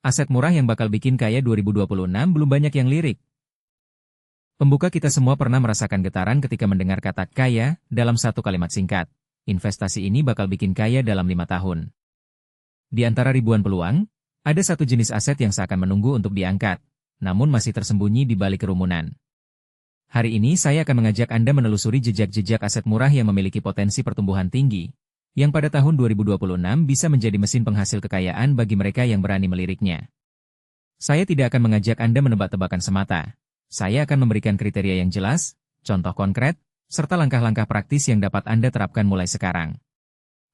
Aset murah yang bakal bikin kaya 2026 belum banyak yang lirik. Pembuka kita semua pernah merasakan getaran ketika mendengar kata kaya dalam satu kalimat singkat. Investasi ini bakal bikin kaya dalam 5 tahun. Di antara ribuan peluang, ada satu jenis aset yang seakan menunggu untuk diangkat, namun masih tersembunyi di balik kerumunan. Hari ini saya akan mengajak Anda menelusuri jejak-jejak aset murah yang memiliki potensi pertumbuhan tinggi, yang pada tahun 2026 bisa menjadi mesin penghasil kekayaan bagi mereka yang berani meliriknya. Saya tidak akan mengajak Anda menebak-tebakan semata. Saya akan memberikan kriteria yang jelas, contoh konkret, serta langkah-langkah praktis yang dapat Anda terapkan mulai sekarang.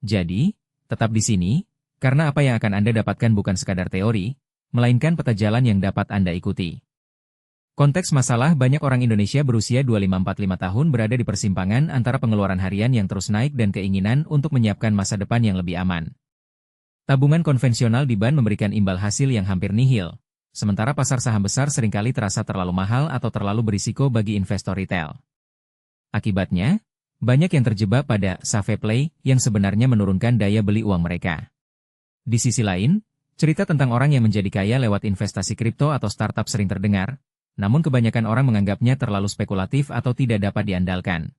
Jadi, tetap di sini, karena apa yang akan Anda dapatkan bukan sekadar teori, melainkan peta jalan yang dapat Anda ikuti. Konteks masalah banyak orang Indonesia berusia 25-45 tahun berada di persimpangan antara pengeluaran harian yang terus naik dan keinginan untuk menyiapkan masa depan yang lebih aman. Tabungan konvensional di bank memberikan imbal hasil yang hampir nihil, sementara pasar saham besar seringkali terasa terlalu mahal atau terlalu berisiko bagi investor retail. Akibatnya, banyak yang terjebak pada "save play" yang sebenarnya menurunkan daya beli uang mereka. Di sisi lain, cerita tentang orang yang menjadi kaya lewat investasi kripto atau startup sering terdengar, namun kebanyakan orang menganggapnya terlalu spekulatif atau tidak dapat diandalkan.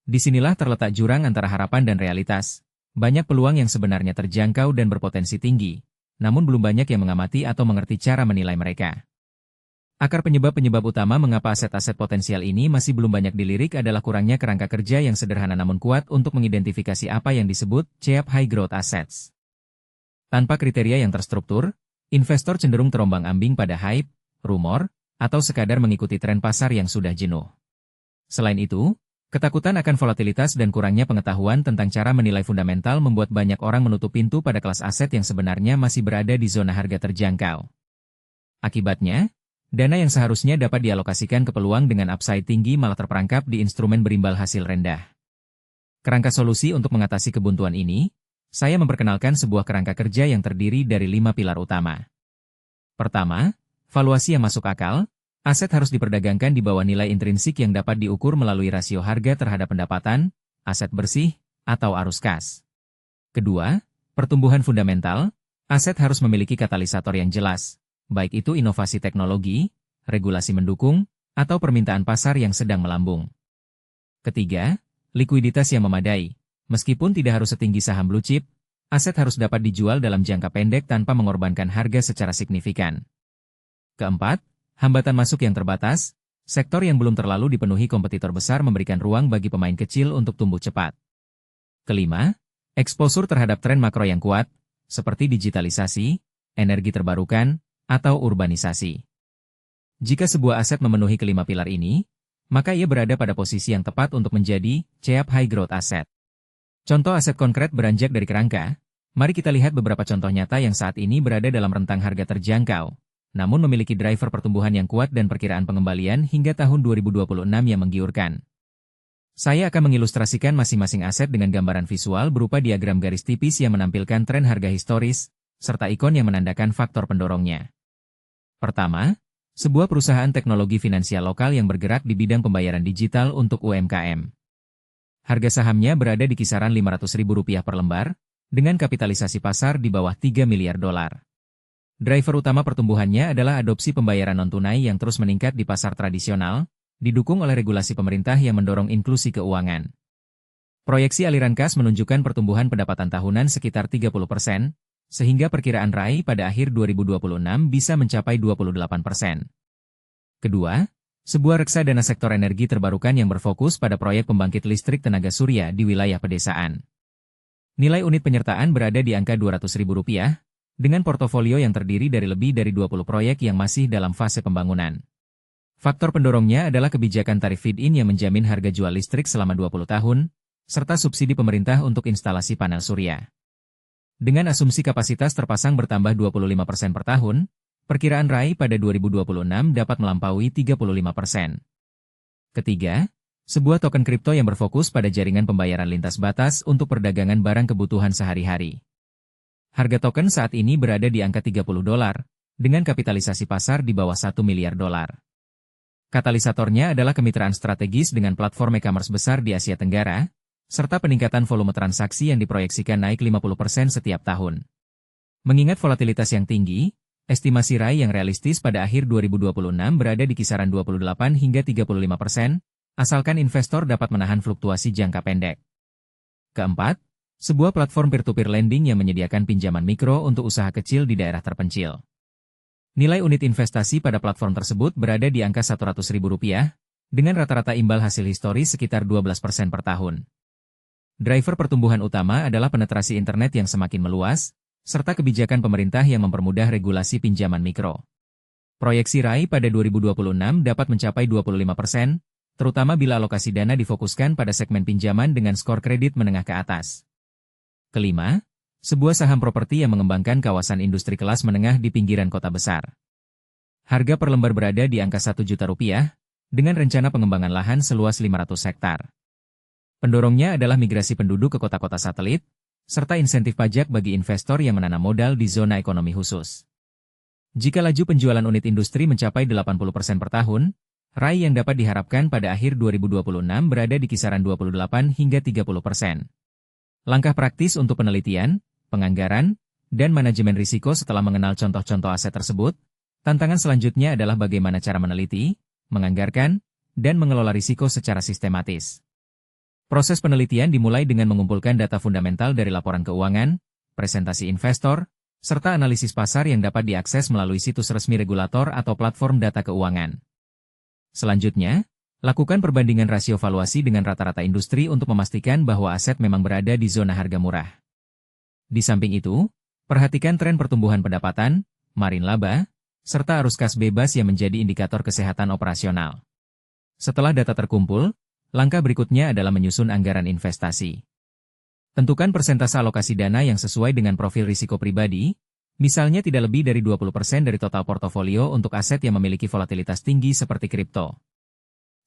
Disinilah terletak jurang antara harapan dan realitas. Banyak peluang yang sebenarnya terjangkau dan berpotensi tinggi, namun belum banyak yang mengamati atau mengerti cara menilai mereka. Akar penyebab-penyebab utama mengapa aset-aset potensial ini masih belum banyak dilirik adalah kurangnya kerangka kerja yang sederhana namun kuat untuk mengidentifikasi apa yang disebut CEOP High Growth Assets. Tanpa kriteria yang terstruktur, investor cenderung terombang-ambing pada hype, rumor, atau sekadar mengikuti tren pasar yang sudah jenuh. Selain itu, ketakutan akan volatilitas dan kurangnya pengetahuan tentang cara menilai fundamental membuat banyak orang menutup pintu pada kelas aset yang sebenarnya masih berada di zona harga terjangkau. Akibatnya, dana yang seharusnya dapat dialokasikan ke peluang dengan upside tinggi malah terperangkap di instrumen berimbal hasil rendah. Kerangka solusi untuk mengatasi kebuntuan ini, saya memperkenalkan sebuah kerangka kerja yang terdiri dari 5 pilar utama. Pertama, valuasi yang masuk akal. Aset harus diperdagangkan di bawah nilai intrinsik yang dapat diukur melalui rasio harga terhadap pendapatan, aset bersih, atau arus kas. Kedua, pertumbuhan fundamental. Aset harus memiliki katalisator yang jelas, baik itu inovasi teknologi, regulasi mendukung, atau permintaan pasar yang sedang melambung. Ketiga, likuiditas yang memadai. Meskipun tidak harus setinggi saham blue chip, aset harus dapat dijual dalam jangka pendek tanpa mengorbankan harga secara signifikan. Keempat, hambatan masuk yang terbatas. Sektor yang belum terlalu dipenuhi kompetitor besar memberikan ruang bagi pemain kecil untuk tumbuh cepat. Kelima, eksposur terhadap tren makro yang kuat, seperti digitalisasi, energi terbarukan, atau urbanisasi. Jika sebuah aset memenuhi kelima pilar ini, maka ia berada pada posisi yang tepat untuk menjadi CEOP High Growth Asset. Contoh aset konkret beranjak dari kerangka. Mari kita lihat beberapa contoh nyata yang saat ini berada dalam rentang harga terjangkau, namun memiliki driver pertumbuhan yang kuat dan perkiraan pengembalian hingga tahun 2026 yang menggiurkan. Saya akan mengilustrasikan masing-masing aset dengan gambaran visual berupa diagram garis tipis yang menampilkan tren harga historis, serta ikon yang menandakan faktor pendorongnya. Pertama, sebuah perusahaan teknologi finansial lokal yang bergerak di bidang pembayaran digital untuk UMKM. Harga sahamnya berada di kisaran Rp500.000 per lembar, dengan kapitalisasi pasar di bawah $3 miliar. Driver utama pertumbuhannya adalah adopsi pembayaran non-tunai yang terus meningkat di pasar tradisional, didukung oleh regulasi pemerintah yang mendorong inklusi keuangan. Proyeksi aliran kas menunjukkan pertumbuhan pendapatan tahunan sekitar 30%, sehingga perkiraan RAI pada akhir 2026 bisa mencapai 28%. Kedua, sebuah reksadana sektor energi terbarukan yang berfokus pada proyek pembangkit listrik tenaga surya di wilayah pedesaan. Nilai unit penyertaan berada di angka Rp200.000, dengan portofolio yang terdiri dari lebih dari 20 proyek yang masih dalam fase pembangunan. Faktor pendorongnya adalah kebijakan tarif feed-in yang menjamin harga jual listrik selama 20 tahun, serta subsidi pemerintah untuk instalasi panel surya. Dengan asumsi kapasitas terpasang bertambah 25% per tahun, perkiraan RAI pada 2026 dapat melampaui 35%. Ketiga, sebuah token kripto yang berfokus pada jaringan pembayaran lintas batas untuk perdagangan barang kebutuhan sehari-hari. Harga token saat ini berada di angka $30, dengan kapitalisasi pasar di bawah $1 miliar. Katalisatornya adalah kemitraan strategis dengan platform e-commerce besar di Asia Tenggara, serta peningkatan volume transaksi yang diproyeksikan naik 50% setiap tahun. Mengingat volatilitas yang tinggi, Estimasi RAI yang realistis pada akhir 2026 berada di kisaran 28 hingga 35%, asalkan investor dapat menahan fluktuasi jangka pendek. Keempat, sebuah platform peer-to-peer lending yang menyediakan pinjaman mikro untuk usaha kecil di daerah terpencil. Nilai unit investasi pada platform tersebut berada di angka Rp100.000, dengan rata-rata imbal hasil historis sekitar 12% per tahun. Driver pertumbuhan utama adalah penetrasi internet yang semakin meluas, serta kebijakan pemerintah yang mempermudah regulasi pinjaman mikro. Proyeksi RAI pada 2026 dapat mencapai 25%, terutama bila alokasi dana difokuskan pada segmen pinjaman dengan skor kredit menengah ke atas. Kelima, sebuah saham properti yang mengembangkan kawasan industri kelas menengah di pinggiran kota besar. Harga per lembar berada di angka Rp1 juta, dengan rencana pengembangan lahan seluas 500 hektar. Pendorongnya adalah migrasi penduduk ke kota-kota satelit, serta insentif pajak bagi investor yang menanam modal di zona ekonomi khusus. Jika laju penjualan unit industri mencapai 80% per tahun, RAI yang dapat diharapkan pada akhir 2026 berada di kisaran 28 hingga 30%. Langkah praktis untuk penelitian, penganggaran, dan manajemen risiko setelah mengenal contoh-contoh aset tersebut, tantangan selanjutnya adalah bagaimana cara meneliti, menganggarkan, dan mengelola risiko secara sistematis. Proses penelitian dimulai dengan mengumpulkan data fundamental dari laporan keuangan, presentasi investor, serta analisis pasar yang dapat diakses melalui situs resmi regulator atau platform data keuangan. Selanjutnya, lakukan perbandingan rasio valuasi dengan rata-rata industri untuk memastikan bahwa aset memang berada di zona harga murah. Di samping itu, perhatikan tren pertumbuhan pendapatan, margin laba, serta arus kas bebas yang menjadi indikator kesehatan operasional. Setelah data terkumpul, langkah berikutnya adalah menyusun anggaran investasi. Tentukan persentase alokasi dana yang sesuai dengan profil risiko pribadi, misalnya tidak lebih dari 20% dari total portofolio untuk aset yang memiliki volatilitas tinggi seperti kripto.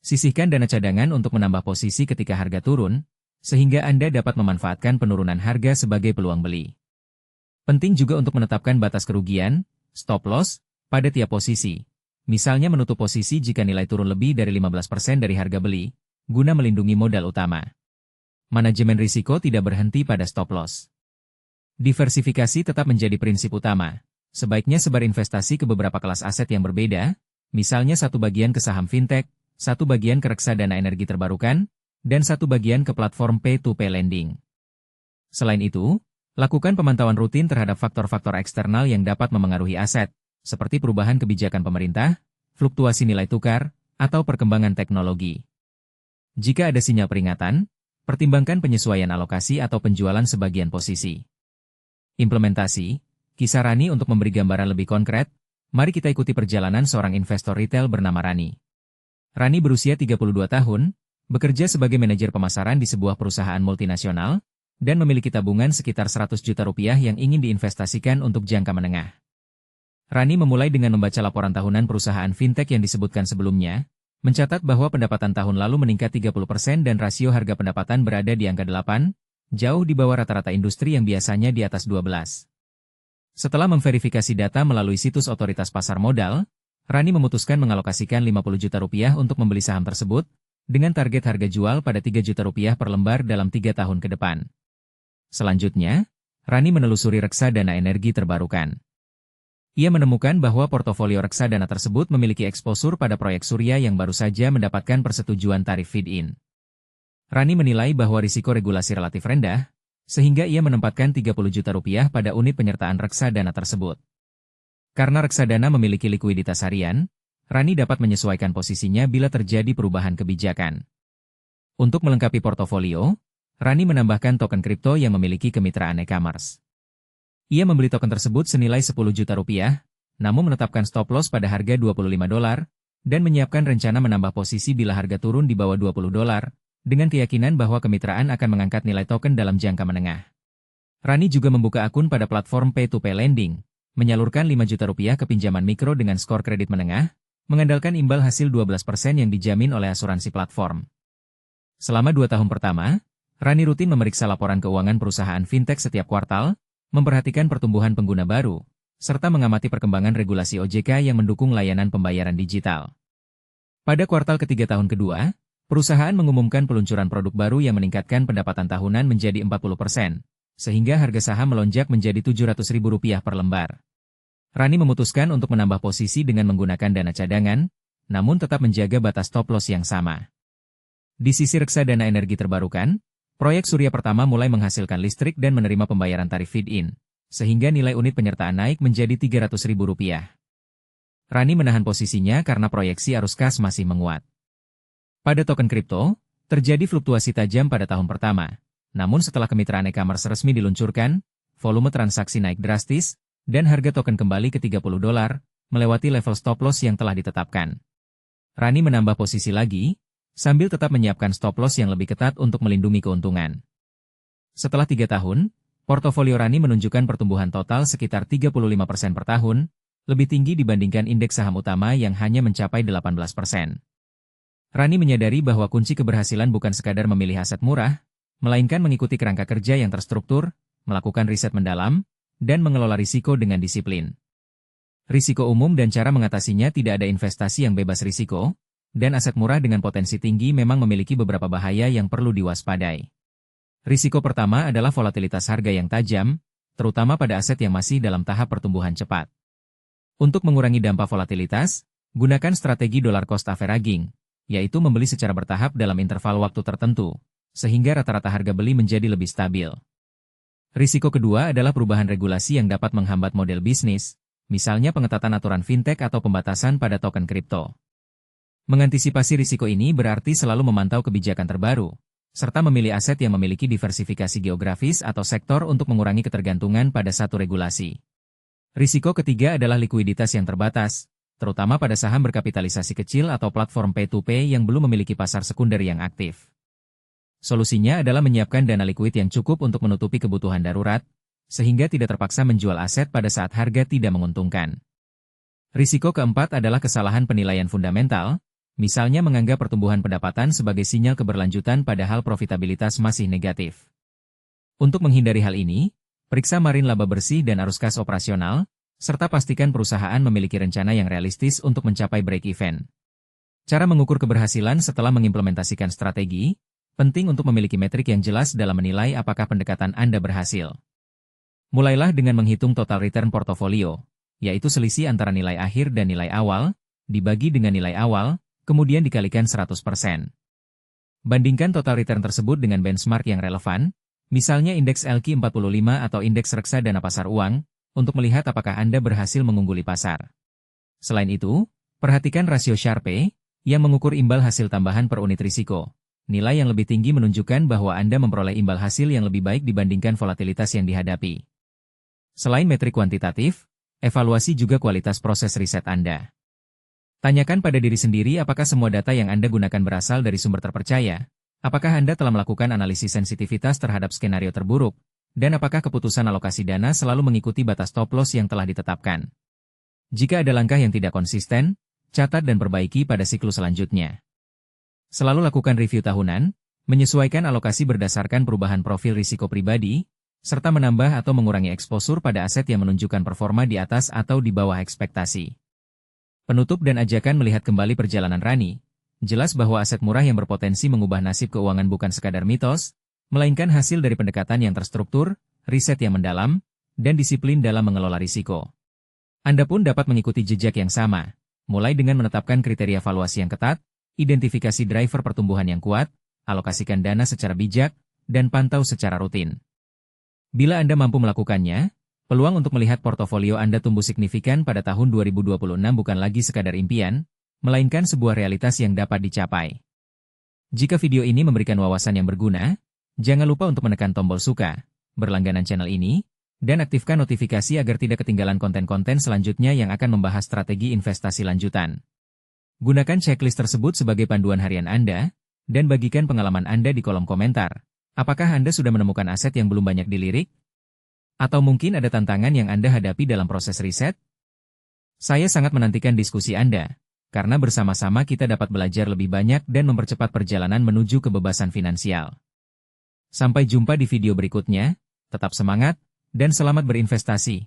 Sisihkan dana cadangan untuk menambah posisi ketika harga turun, sehingga Anda dapat memanfaatkan penurunan harga sebagai peluang beli. Penting juga untuk menetapkan batas kerugian, stop loss, pada tiap posisi. Misalnya menutup posisi jika nilai turun lebih dari 15% dari harga beli, guna melindungi modal utama. Manajemen risiko tidak berhenti pada stop loss. Diversifikasi tetap menjadi prinsip utama. Sebaiknya sebar investasi ke beberapa kelas aset yang berbeda, misalnya satu bagian ke saham fintech, satu bagian ke reksadana energi terbarukan, dan satu bagian ke platform pay-to-pay lending. Selain itu, lakukan pemantauan rutin terhadap faktor-faktor eksternal yang dapat memengaruhi aset, seperti perubahan kebijakan pemerintah, fluktuasi nilai tukar, atau perkembangan teknologi. Jika ada sinyal peringatan, pertimbangkan penyesuaian alokasi atau penjualan sebagian posisi. Implementasi, kisah Rani untuk memberi gambaran lebih konkret, mari kita ikuti perjalanan seorang investor retail bernama Rani. Rani berusia 32 tahun, bekerja sebagai manajer pemasaran di sebuah perusahaan multinasional, dan memiliki tabungan sekitar Rp100 juta yang ingin diinvestasikan untuk jangka menengah. Rani memulai dengan membaca laporan tahunan perusahaan fintech yang disebutkan sebelumnya, mencatat bahwa pendapatan tahun lalu meningkat 30% dan rasio harga pendapatan berada di angka 8, jauh di bawah rata-rata industri yang biasanya di atas 12. Setelah memverifikasi data melalui situs otoritas pasar modal, Rani memutuskan mengalokasikan Rp50 juta untuk membeli saham tersebut, dengan target harga jual pada Rp3 juta per lembar dalam 3 tahun ke depan. Selanjutnya, Rani menelusuri reksadana energi terbarukan. Ia menemukan bahwa portofolio reksadana tersebut memiliki eksposur pada proyek surya yang baru saja mendapatkan persetujuan tarif feed-in. Rani menilai bahwa risiko regulasi relatif rendah, sehingga ia menempatkan Rp30 juta pada unit penyertaan reksadana tersebut. Karena reksadana memiliki likuiditas harian, Rani dapat menyesuaikan posisinya bila terjadi perubahan kebijakan. Untuk melengkapi portofolio, Rani menambahkan token kripto yang memiliki kemitraan e-commerce. Ia membeli token tersebut senilai Rp10 juta, namun menetapkan stop loss pada harga $25, dan menyiapkan rencana menambah posisi bila harga turun di bawah $20, dengan keyakinan bahwa kemitraan akan mengangkat nilai token dalam jangka menengah. Rani juga membuka akun pada platform pay-to-pay lending, menyalurkan Rp5 juta ke pinjaman mikro dengan skor kredit menengah, mengandalkan imbal hasil 12% yang dijamin oleh asuransi platform. Selama 2 tahun pertama, Rani rutin memeriksa laporan keuangan perusahaan fintech setiap kuartal, memperhatikan pertumbuhan pengguna baru, serta mengamati perkembangan regulasi OJK yang mendukung layanan pembayaran digital. Pada kuartal ketiga tahun kedua, perusahaan mengumumkan peluncuran produk baru yang meningkatkan pendapatan tahunan menjadi 40%. Sehingga harga saham melonjak menjadi Rp700.000 per lembar. Rani memutuskan untuk menambah posisi dengan menggunakan dana cadangan, namun tetap menjaga batas stop loss yang sama. Di sisi reksadana energi terbarukan, proyek surya pertama mulai menghasilkan listrik dan menerima pembayaran tarif feed-in, sehingga nilai unit penyertaan naik menjadi Rp300.000. Rani menahan posisinya karena proyeksi arus kas masih menguat. Pada token kripto, terjadi fluktuasi tajam pada tahun pertama, namun setelah kemitraan e-commerce resmi diluncurkan, volume transaksi naik drastis, dan harga token kembali ke $30, melewati level stop loss yang telah ditetapkan. Rani menambah posisi lagi, sambil tetap menyiapkan stop loss yang lebih ketat untuk melindungi keuntungan. Setelah 3 tahun, portofolio Rani menunjukkan pertumbuhan total sekitar 35% per tahun, lebih tinggi dibandingkan indeks saham utama yang hanya mencapai 18%. Rani menyadari bahwa kunci keberhasilan bukan sekadar memilih aset murah, melainkan mengikuti kerangka kerja yang terstruktur, melakukan riset mendalam, dan mengelola risiko dengan disiplin. Risiko umum dan cara mengatasinya. Tidak ada investasi yang bebas risiko, dan aset murah dengan potensi tinggi memang memiliki beberapa bahaya yang perlu diwaspadai. Risiko pertama adalah volatilitas harga yang tajam, terutama pada aset yang masih dalam tahap pertumbuhan cepat. Untuk mengurangi dampak volatilitas, gunakan strategi dollar cost averaging, yaitu membeli secara bertahap dalam interval waktu tertentu, sehingga rata-rata harga beli menjadi lebih stabil. Risiko kedua adalah perubahan regulasi yang dapat menghambat model bisnis, misalnya pengetatan aturan fintech atau pembatasan pada token kripto. Mengantisipasi risiko ini berarti selalu memantau kebijakan terbaru, serta memilih aset yang memiliki diversifikasi geografis atau sektor untuk mengurangi ketergantungan pada satu regulasi. Risiko ketiga adalah likuiditas yang terbatas, terutama pada saham berkapitalisasi kecil atau platform P2P yang belum memiliki pasar sekunder yang aktif. Solusinya adalah menyiapkan dana likuid yang cukup untuk menutupi kebutuhan darurat, sehingga tidak terpaksa menjual aset pada saat harga tidak menguntungkan. Risiko keempat adalah kesalahan penilaian fundamental, misalnya menganggap pertumbuhan pendapatan sebagai sinyal keberlanjutan padahal profitabilitas masih negatif. Untuk menghindari hal ini, periksa margin laba bersih dan arus kas operasional, serta pastikan perusahaan memiliki rencana yang realistis untuk mencapai break-even. Cara mengukur keberhasilan setelah mengimplementasikan strategi, penting untuk memiliki metrik yang jelas dalam menilai apakah pendekatan Anda berhasil. Mulailah dengan menghitung total return portofolio, yaitu selisih antara nilai akhir dan nilai awal, dibagi dengan nilai awal, kemudian dikalikan 100%. Bandingkan total return tersebut dengan benchmark yang relevan, misalnya indeks LQ45 atau indeks reksadana pasar uang, untuk melihat apakah Anda berhasil mengungguli pasar. Selain itu, perhatikan rasio Sharpe, yang mengukur imbal hasil tambahan per unit risiko. Nilai yang lebih tinggi menunjukkan bahwa Anda memperoleh imbal hasil yang lebih baik dibandingkan volatilitas yang dihadapi. Selain metrik kuantitatif, evaluasi juga kualitas proses riset Anda. Tanyakan pada diri sendiri apakah semua data yang Anda gunakan berasal dari sumber terpercaya, apakah Anda telah melakukan analisis sensitivitas terhadap skenario terburuk, dan apakah keputusan alokasi dana selalu mengikuti batas stop loss yang telah ditetapkan. Jika ada langkah yang tidak konsisten, catat dan perbaiki pada siklus selanjutnya. Selalu lakukan review tahunan, menyesuaikan alokasi berdasarkan perubahan profil risiko pribadi, serta menambah atau mengurangi eksposur pada aset yang menunjukkan performa di atas atau di bawah ekspektasi. Penutup dan ajakan melihat kembali perjalanan Rani. Jelas bahwa aset murah yang berpotensi mengubah nasib keuangan bukan sekadar mitos, melainkan hasil dari pendekatan yang terstruktur, riset yang mendalam, dan disiplin dalam mengelola risiko. Anda pun dapat mengikuti jejak yang sama, mulai dengan menetapkan kriteria valuasi yang ketat, identifikasi driver pertumbuhan yang kuat, alokasikan dana secara bijak, dan pantau secara rutin. Bila Anda mampu melakukannya, peluang untuk melihat portofolio Anda tumbuh signifikan pada tahun 2026 bukan lagi sekadar impian, melainkan sebuah realitas yang dapat dicapai. Jika video ini memberikan wawasan yang berguna, jangan lupa untuk menekan tombol suka, berlangganan channel ini, dan aktifkan notifikasi agar tidak ketinggalan konten-konten selanjutnya yang akan membahas strategi investasi lanjutan. Gunakan checklist tersebut sebagai panduan harian Anda, dan bagikan pengalaman Anda di kolom komentar. Apakah Anda sudah menemukan aset yang belum banyak dilirik? Atau mungkin ada tantangan yang Anda hadapi dalam proses riset? Saya sangat menantikan diskusi Anda, karena bersama-sama kita dapat belajar lebih banyak dan mempercepat perjalanan menuju kebebasan finansial. Sampai jumpa di video berikutnya, tetap semangat, dan selamat berinvestasi.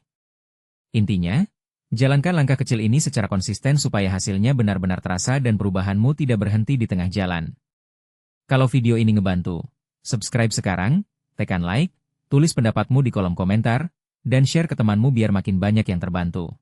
Intinya, jalankan langkah kecil ini secara konsisten supaya hasilnya benar-benar terasa dan perubahanmu tidak berhenti di tengah jalan. Kalau video ini ngebantu, subscribe sekarang, tekan like, tulis pendapatmu di kolom komentar, dan share ke temanmu biar makin banyak yang terbantu.